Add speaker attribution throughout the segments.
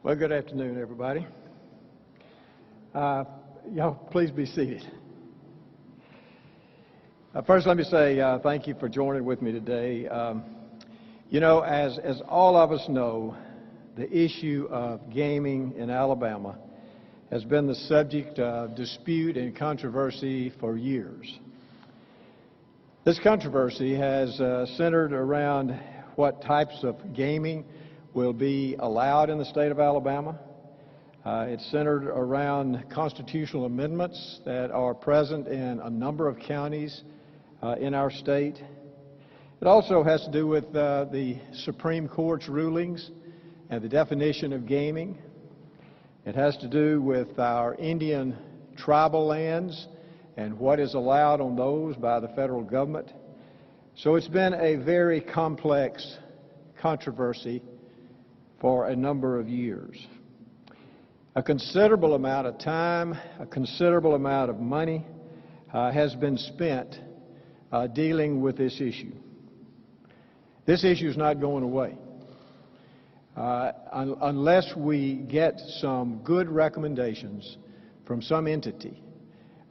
Speaker 1: Well, good afternoon, everybody. Y'all, please be seated. First, let me say thank you for joining with me today. As all of us know, the issue of gaming in Alabama has been the subject of dispute and controversy for years. This controversy has centered around what types of gaming will be allowed in the state of Alabama. It's centered around constitutional amendments that are present in a number of counties in our state. It also has to do with the Supreme Court's rulings and the definition of gaming. It has to do with our Indian tribal lands and what is allowed on those by the federal government. So it's been a very complex controversy for a number of years. A considerable amount of time, a considerable amount of money has been spent dealing with this issue. This issue is not going away. Unless we get some good recommendations from some entity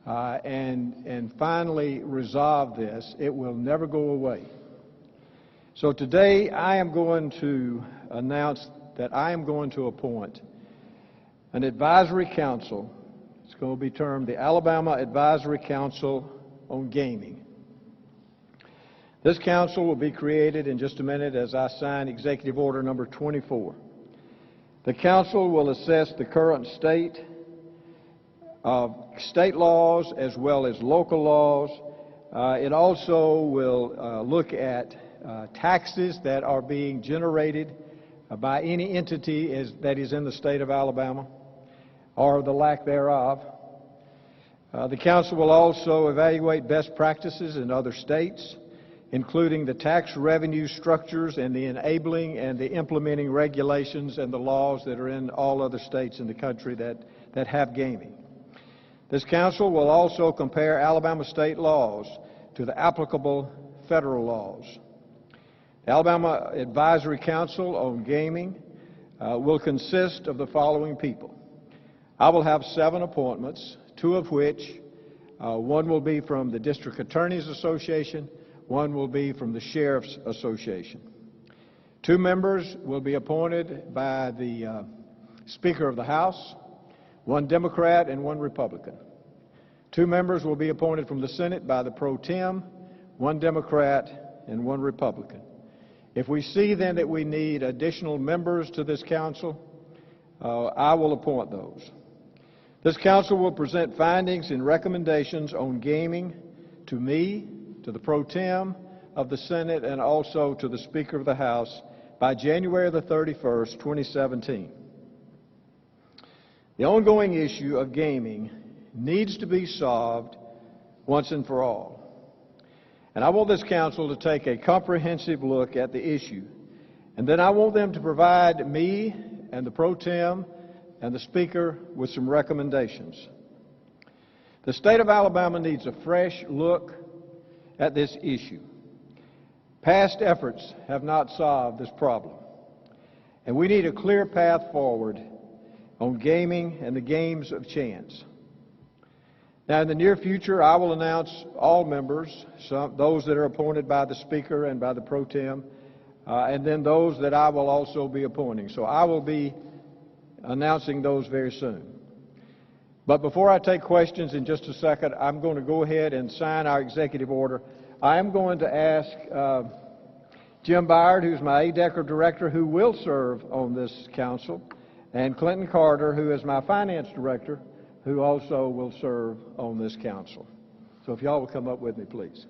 Speaker 1: and finally resolve this, it will never go away. So today I am going to announce that I am going to appoint an advisory council. It's going to be termed the Alabama Advisory Council on Gaming. This council will be created in just a minute as I sign Executive Order number 24. The council will assess the current state of state laws as well as local laws. It also will look at taxes that are being generated by any entity that is in the state of Alabama, or the lack thereof. The council will also evaluate best practices in other states, including the tax revenue structures and the enabling and the implementing regulations and the laws that are in all other states in the country that have gaming. This council will also compare Alabama state laws to the applicable federal laws. The Alabama Advisory Council on Gaming will consist of the following people. I will have 7 appointments, 2 of which, one will be from the District Attorneys Association, one will be from the Sheriff's Association. 2 members will be appointed by the Speaker of the House, 1 Democrat and 1 Republican. 2 members will be appointed from the Senate by the Pro Tem, 1 Democrat and 1 Republican. If we see then that we need additional members to this council, I will appoint those. This council will present findings and recommendations on gaming to me, to the Pro Tem of the Senate, and also to the Speaker of the House by January the 31st, 2017. The ongoing issue of gaming needs to be solved once and for all. And I want this council to take a comprehensive look at the issue. And then I want them to provide me and the Pro Tem and the Speaker with some recommendations. The state of Alabama needs a fresh look at this issue. Past efforts have not solved this problem. And we need a clear path forward on gaming and the games of chance. Now, in the near future, I will announce all members, those that are appointed by the Speaker and by the Pro Tem, and then those that I will also be appointing. So I will be announcing those very soon. But before I take questions in just a second, I'm going to go ahead and sign our executive order. I am going to ask Jim Byard, who's my ADECR director, who will serve on this council, and Clinton Carter, who is my finance director, who also will serve on this council. So if y'all will come up with me, please.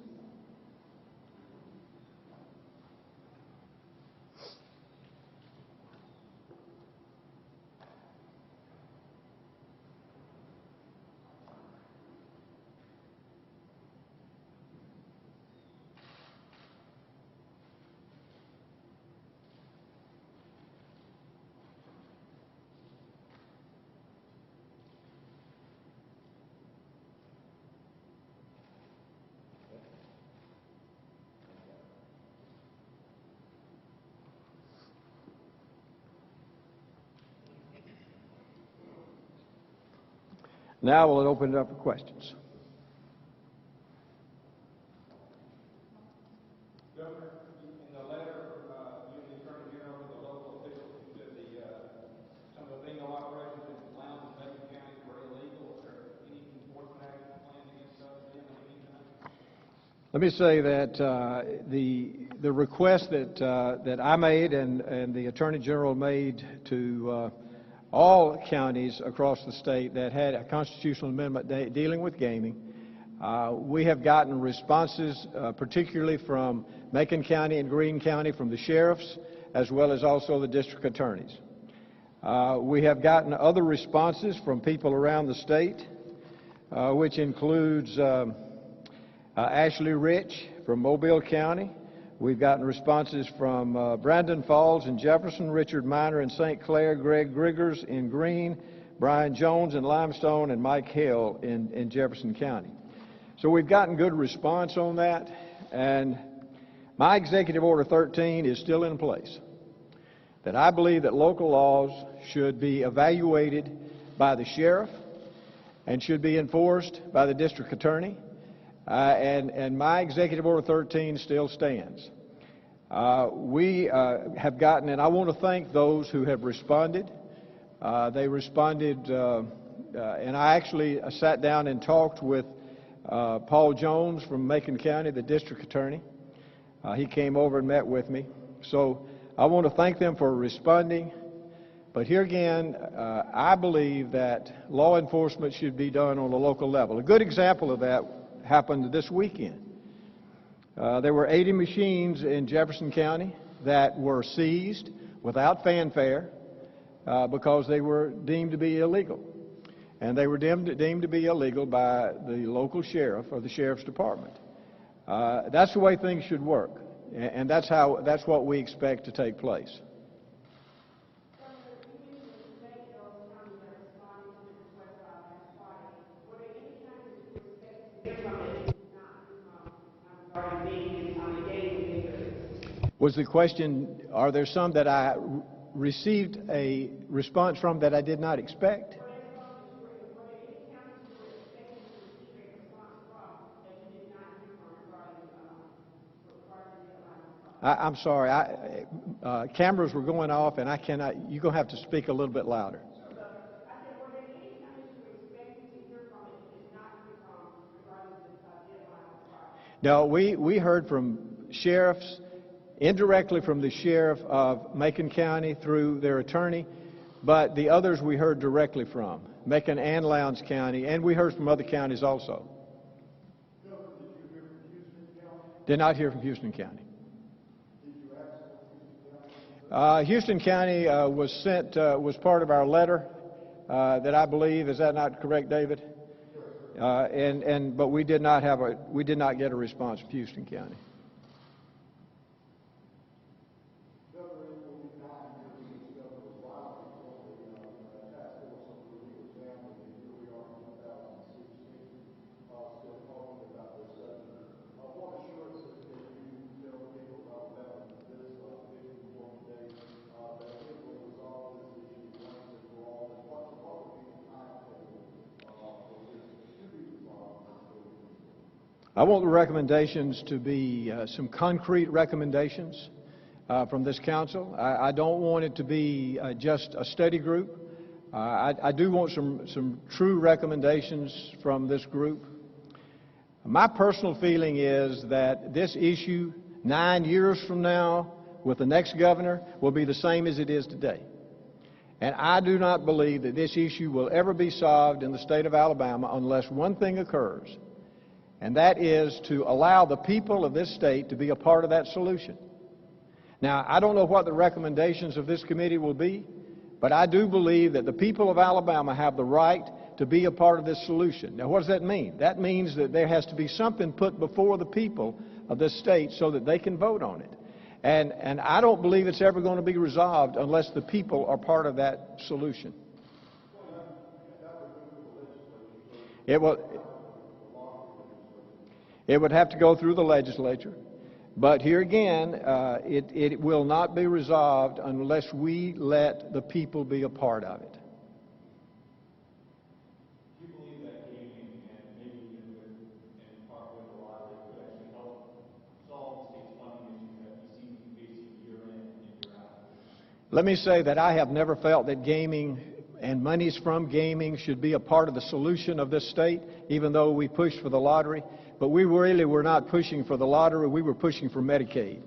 Speaker 1: Now we'll open it up for questions.
Speaker 2: Governor, in the letter, you and the Attorney General to the local officials, you said some of the bingo operations in Lowndes and Macon counties were illegal. Is there any enforcement action planned against those in the meantime?
Speaker 1: Let me say that the request that I made and the Attorney General made to all counties across the state that had a constitutional amendment dealing with gaming, we have gotten responses, particularly from Macon County and Greene County, from the sheriffs, as well as also the district attorneys. We have gotten other responses from people around the state, which includes Ashley Rich from Mobile County. We've gotten responses from Brandon Falls in Jefferson, Richard Miner in St. Clair, Greg Griggers in Greene, Brian Jones in Limestone, and Mike Hill in Jefferson County. So we've gotten good response on that, and my Executive Order 13 is still in place. That I believe that local laws should be evaluated by the sheriff and should be enforced by the district attorney. And my Executive Order 13 still stands. We have gotten, and I want to thank those who have responded. They responded, and I actually sat down and talked with Paul Jones from Macon County, the district attorney. He came over and met with me. So I want to thank them for responding. But here again, I believe that law enforcement should be done on a local level. A good example of that happened this weekend. There were 80 machines in Jefferson County that were seized without fanfare because they were deemed to be illegal. And they were deemed to be illegal by the local sheriff or the sheriff's department. That's the way things should work, and that's what we expect to take place. Was the question, are there some that I received a response from that I did not expect? I'm sorry, cameras were going off and I cannot, you're going to have to speak a little bit louder. No, we heard from sheriffs, indirectly from the sheriff of Macon County through their attorney, but the others we heard directly from, Macon and Lowndes County, and we heard from other counties also. Did not hear from Houston County. Houston County was part of our letter that I believe, is that not correct, David? But we did not get a response from Houston County. I want the recommendations to be some concrete recommendations from this council. I don't want it to be just a study group. I do want some true recommendations from this group. My personal feeling is that this issue 9 years from now with the next governor will be the same as it is today. And I do not believe that this issue will ever be solved in the state of Alabama unless one thing occurs, and that is to allow the people of this state to be a part of that solution. Now, I don't know what the recommendations of this committee will be, but I do believe that the people of Alabama have the right to be a part of this solution. Now, what does that mean? That means that there has to be something put before the people of this state so that they can vote on it. And I don't believe it's ever going to be resolved unless the people are part of that solution. It would have to go through the legislature. But here again, it will not be resolved unless we let the people be a part of it.
Speaker 2: Do you believe
Speaker 1: Let me say that I have never felt that gaming and monies from gaming should be a part of the solution of this state, even though we pushed for the lottery. But we really were not pushing for the lottery, we were pushing for Medicaid.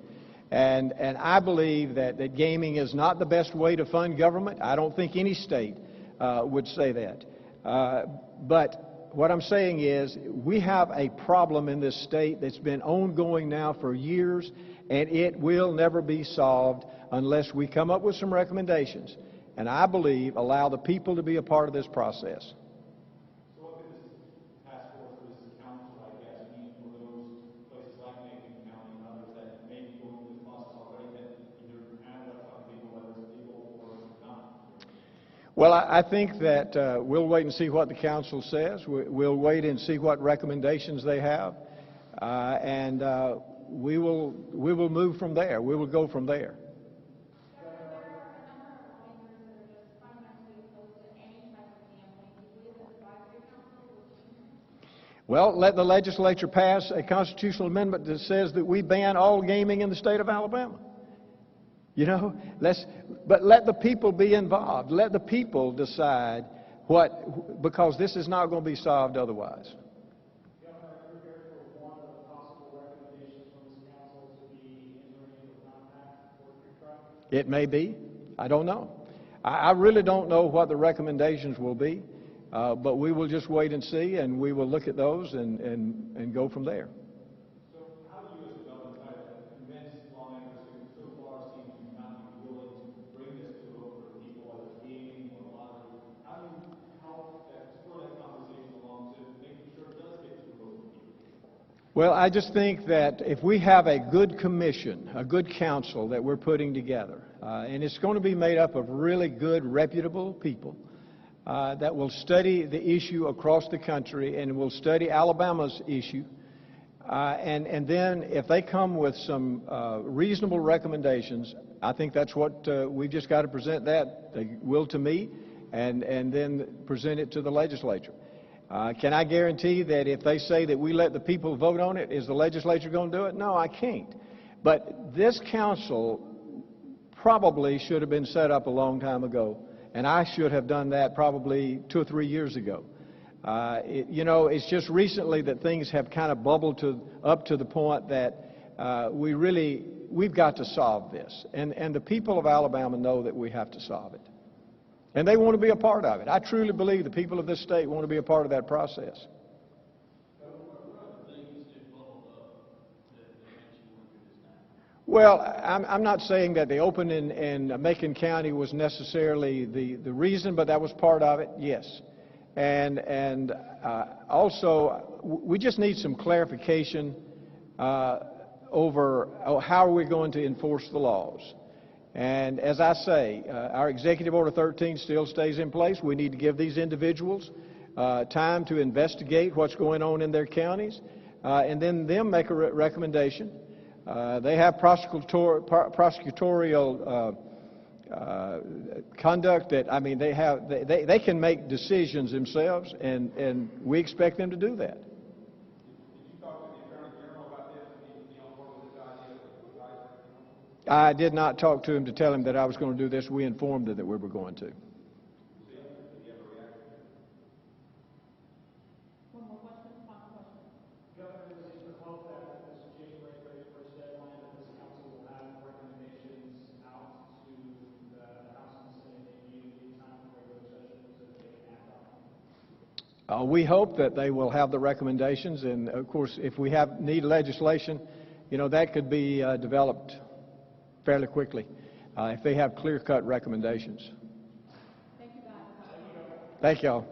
Speaker 1: And I believe that gaming is not the best way to fund government. I don't think any state would say that. But what I'm saying is we have a problem in this state that's been ongoing now for years, and it will never be solved unless we come up with some recommendations, and I believe allow the people to be a part of this process.
Speaker 2: So what could this task force or this council, I guess, mean for those places like Macon County and others that may be going through this process already that either have some people, whether it's legal or not?
Speaker 1: Well, I think that we'll wait and see what the council says. We'll wait and see what recommendations they have, and we will move from there. We will go from there. Well, let the legislature pass a constitutional amendment that says that we ban all gaming in the state of Alabama. You know, but let the people be involved. Let the people decide because this is not going to be solved otherwise.
Speaker 2: Governor, are you prepared for one of the possible recommendations from this council to be entering into a compact for a free trial?
Speaker 1: It may be. I don't know. I really don't know what the recommendations will be. But we will just wait and see, and we will look at those and go from there.
Speaker 2: So how do you as a government try to convince lawmakers who so far seem to not be willing to bring this to a vote for people, whether it's gaming or lottery? How do you help spur that conversation along to making sure it does get to a vote for people?
Speaker 1: Well, I just think that if we have a good commission, a good council that we're putting together, and it's going to be made up of really good, reputable people, that will study the issue across the country and will study Alabama's issue. And then if they come with some reasonable recommendations, I think that's what we've just got to present that, they will to me, and then present it to the legislature. Can I guarantee that if they say that we let the people vote on it, is the legislature going to do it? No, I can't. But this council probably should have been set up a long time ago. And I should have done that probably 2 or 3 years ago. You know, it's just recently that things have kind of bubbled up to the point that we've got to solve this. And the people of Alabama know that we have to solve it. And they want to be a part of it. I truly believe the people of this state want to be a part of that process. Well, I'm not saying that the opening in Macon County was necessarily the reason, but that was part of it, yes. And also, we just need some clarification over how are we going to enforce the laws. And as I say, our Executive Order 13 still stays in place. We need to give these individuals time to investigate what's going on in their counties, and then them make a recommendation. They have prosecutorial conduct that, I mean, they can make decisions themselves, and we expect them to do that.
Speaker 2: Did you talk to the Attorney General about this and be on board with this idea of the advisory?
Speaker 1: I did not talk to him to tell him that I was going to do this. We informed him that we were going to. We hope that they will have the recommendations, and of course, if we need legislation, you know, that could be developed fairly quickly if they have clear-cut recommendations. Thank you, guys. Thank you all.